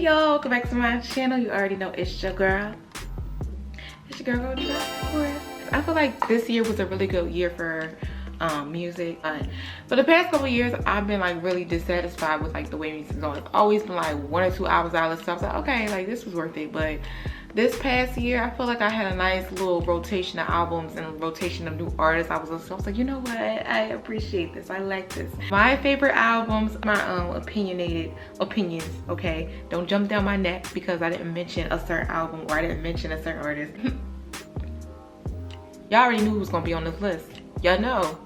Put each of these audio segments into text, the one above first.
y'all, welcome back to my channel. You already know it's your girl. It's your girl, Goldie, of course. I feel like this year was a really good year for music. For the past couple years, I've been like really dissatisfied with like the way music's going. It's always been like 1 or 2 hours out of stuff. So okay, like this was worth it. But this past year, I feel like I had a nice little rotation of albums and a rotation of new artists. I was like, you know what? I appreciate this. I like this. My favorite albums, my own opinionated opinions, okay? Don't jump down my neck because I didn't mention a certain album or I didn't mention a certain artist. Y'all already knew who was gonna be on this list. Y'all know.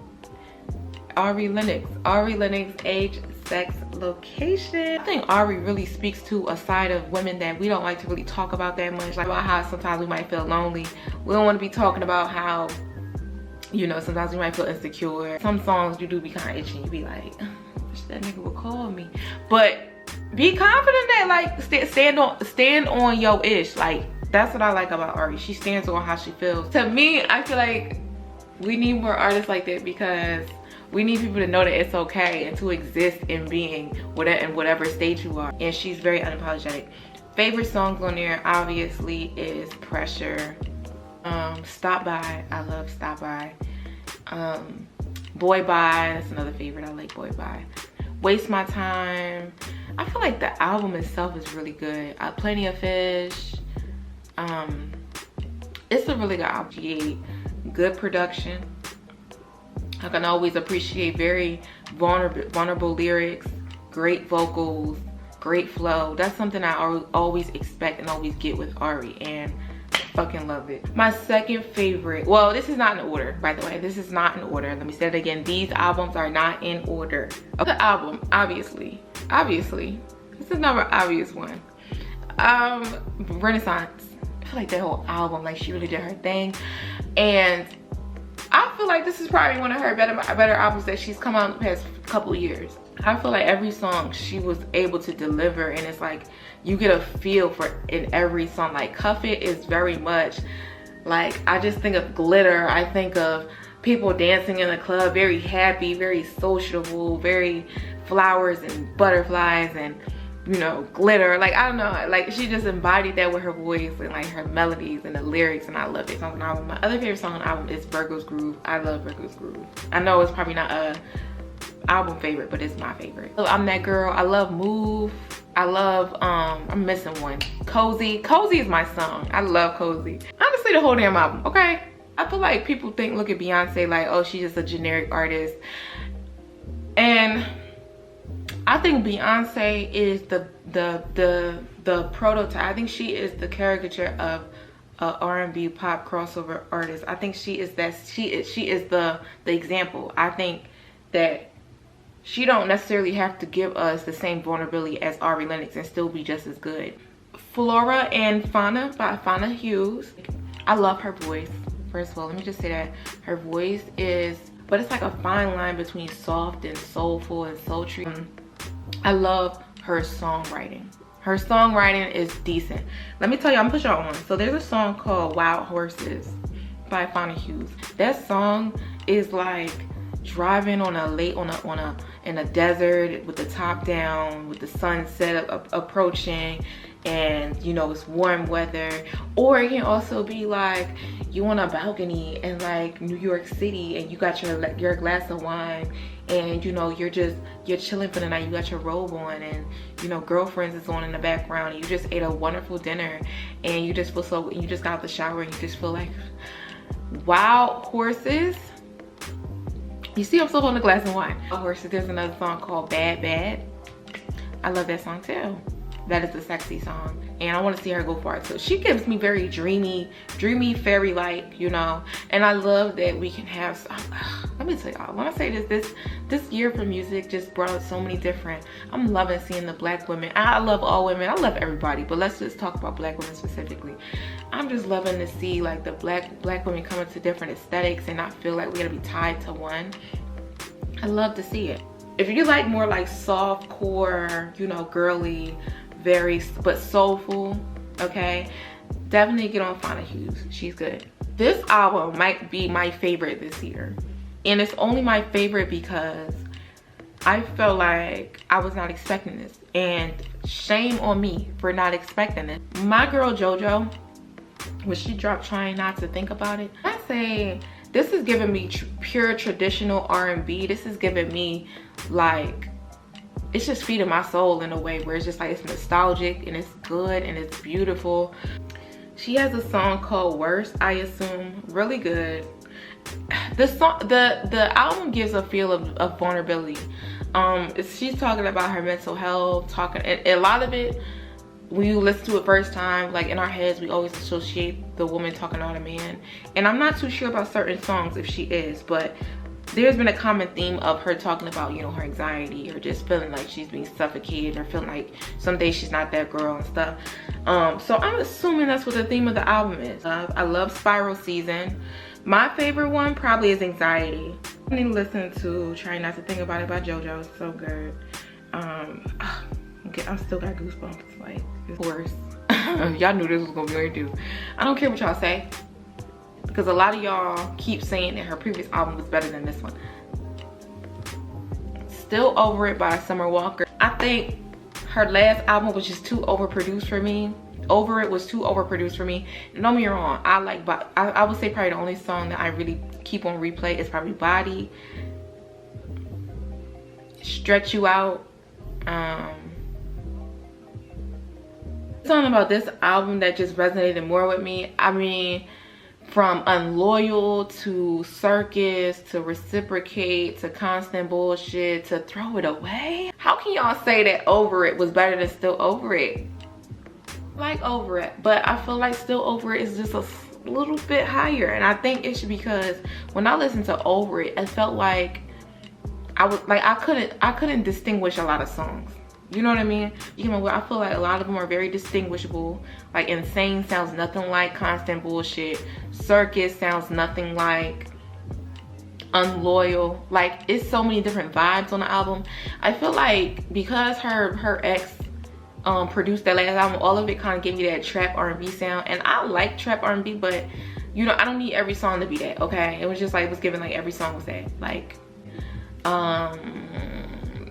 Ari Lennox. Ari Lennox, age, sex, location. I think Ari really speaks to a side of women that we don't like to really talk about that much. Like about how sometimes we might feel lonely. We don't want to be talking about how, you know, sometimes we might feel insecure. Some songs you do be kind of itchy. You be like, wish that nigga would call me. But be confident that like stand on your ish. Like that's what I like about Ari. She stands on how she feels. To me, I feel like we need more artists like that because we need people to know that it's okay and to exist in being in whatever stage you are. And she's very unapologetic. Favorite songs on there obviously is Pressure. Stop By, I love Stop By. Boy Bye, that's another favorite. I like Boy Bye. Waste My Time. I feel like the album itself is really good. Plenty of Fish. It's a really good album. Good production. I can always appreciate very vulnerable lyrics, great vocals, great flow. That's something I always expect and always get with Ari, and I fucking love it. My second favorite, well, this is not in order, by the way. This is not in order. Let me say it again. These albums are not in order. The album, obviously, this is not an obvious one. Renaissance. I feel like that whole album, like she really did her thing, and I feel like this is probably one of her better albums that she's come out in the past couple of years. I feel like every song she was able to deliver, and it's like you get a feel for in every song. Like Cuff It is very much like, I just think of glitter. I think of people dancing in the club, very happy, very sociable, very flowers and butterflies and, you know, glitter. Like I don't know, like she just embodied that with her voice and like her melodies and the lyrics, and I love it. Song on the album. My other favorite song on the album is Virgo's Groove. I love Virgo's Groove. I know it's probably not a album favorite, but it's my favorite. I'm That Girl. I love Move. I love I'm missing one. Cozy. Cozy is my song. I love Cozy. Honestly, the whole damn album. Okay, I feel like people look at Beyonce like, oh, she's just a generic artist, and I think Beyonce is the prototype. I think she is the caricature of a R&B pop crossover artist. I think she is the example. I think that she don't necessarily have to give us the same vulnerability as Ari Lennox and still be just as good. Flora and Fauna by Fauna Hughes. I love her voice. First of all, let me just say that her voice is, but it's like a fine line between soft and soulful and sultry. I love her songwriting. Her songwriting is decent. Let me tell you, I'm gonna put y'all on. So there's a song called Wild Horses by Fauna Hughes. That song is like driving on a lake in a desert with the top down, with the sunset approaching, and you know it's warm weather. Or it can also be like you on a balcony in like New York City and you got your glass of wine, and you know you're chilling for the night. You got your robe on, and you know girlfriends is on in the background, and you just ate a wonderful dinner, and you just feel so, you just got out the shower and you just feel like Wild Horses. You see, I'm still on a glass of wine. Wild Horses. There's another song called Bad Bad. I love that song too. That is a sexy song, and I want to see her go far too. She gives me very dreamy fairy-like, you know, and I love that we can have let me tell y'all, when I say this year for music just brought out so many different, I'm loving seeing the black women. I love all women, I love everybody, but let's just talk about black women specifically. I'm just loving to see like the black women coming to different aesthetics and not feel like we gotta be tied to one. I love to see it. If you like more like soft core, you know, girly, but soulful, okay, definitely get on Fauna Hughes. She's good. This album might be my favorite this year, and it's only my favorite because I felt like I was not expecting this, and shame on me for not expecting it. My girl JoJo, when she dropped Trying Not to Think About It, I say this is giving me pure traditional R&B. This is giving me like, it's just feeding my soul in a way where it's just like, it's nostalgic and it's good and it's beautiful. She has a song called Worse, I assume, really good. The song, the album gives a feel of vulnerability. She's talking about her mental health, and a lot of it, when you listen to it first time, like in our heads, we always associate the woman talking about a man. And I'm not too sure about certain songs if she is, but there's been a common theme of her talking about, you know, her anxiety, or just feeling like she's being suffocated, or feeling like some days she's not that girl and stuff. So I'm assuming that's what the theme of the album is. I love Spiral Season. My favorite one probably is Anxiety. I need to listen to Try Not to Think About It by JoJo. It's so good. Okay, I still got goosebumps. Like, it's worse. Y'all knew this was gonna be weird, dude. I don't care what y'all say, because a lot of y'all keep saying that her previous album was better than this one. Still Over It by Summer Walker. I think her last album was just too overproduced for me. Over It was too overproduced for me. Don't get me wrong, I would say probably the only song that I really keep on replay is probably Body, Stretch You Out. Something about this album that just resonated more with me. I mean, from Unloyal to Circus to Reciprocate to Constant Bullshit to Throw It Away. How can y'all say that Over It was better than Still Over It? Like Over It, but I feel like Still Over It is just a little bit higher. And I think it's because when I listened to Over It, it felt like I couldn't distinguish a lot of songs. You know what I mean? You know, I feel like a lot of them are very distinguishable. Like Insane sounds nothing like Constant Bullshit. Circus sounds nothing like Unloyal. Like, it's so many different vibes on the album. I feel like because her ex produced that last album, all of it kind of gave me that trap R&B sound. And I like trap R&B, but you know, I don't need every song to be that, okay? It was just like, it was given like every song was that. Like,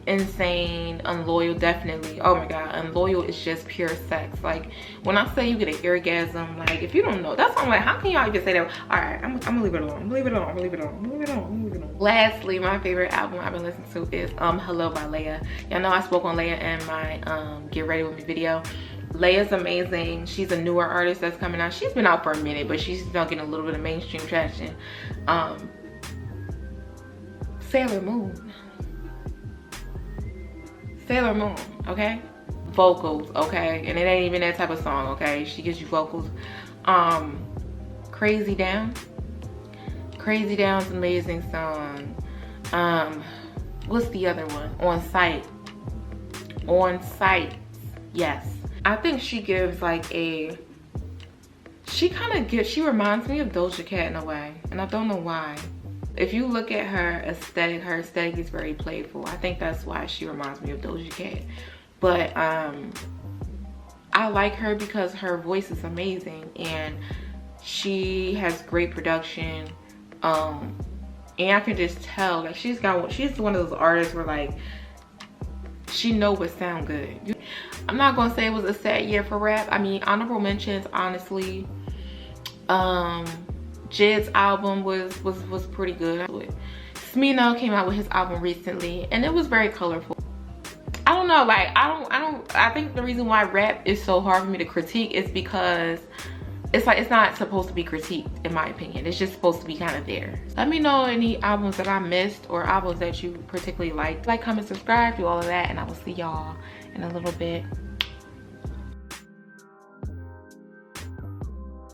Insane, Unloyal, definitely. Oh my god, Unloyal is just pure sex. Like, when I say you get an orgasm, like, if you don't know, that's why I'm like, how can y'all even say that? All right, I'm gonna leave it alone. I'm gonna leave it alone. I'm gonna leave it alone. I'm gonna leave it alone. I'm gonna leave it alone. Lastly, my favorite album I've been listening to is Hello by Leia. Y'all know I spoke on Leia in my Get Ready With Me video. Leia's amazing. She's a newer artist that's coming out. She's been out for a minute, but she's still getting a little bit of mainstream traction. Sailor Moon. Sailor Moon, okay? Vocals, okay? And it ain't even that type of song, okay? She gives you vocals. Crazy Down. Crazy Down's an amazing song. What's the other one? On Sight. On Sight, yes. I think she gives like a, she reminds me of Doja Cat in a way, and I don't know why. If you look at her aesthetic is very playful. I think that's why she reminds me of Doja Cat. But I like her because her voice is amazing and she has great production. And I can just tell, like, she's one of those artists where like she knows what sound good. I'm not gonna say it was a sad year for rap. I mean, honorable mentions, honestly. Jid's album was pretty good. Smino came out with his album recently and it was very colorful. I don't know, like, I think the reason why rap is so hard for me to critique is because it's like, it's not supposed to be critiqued, in my opinion. It's just supposed to be kind of there. Let me know any albums that I missed or albums that you particularly liked. Like, comment, subscribe, do all of that, and I will see y'all in a little bit.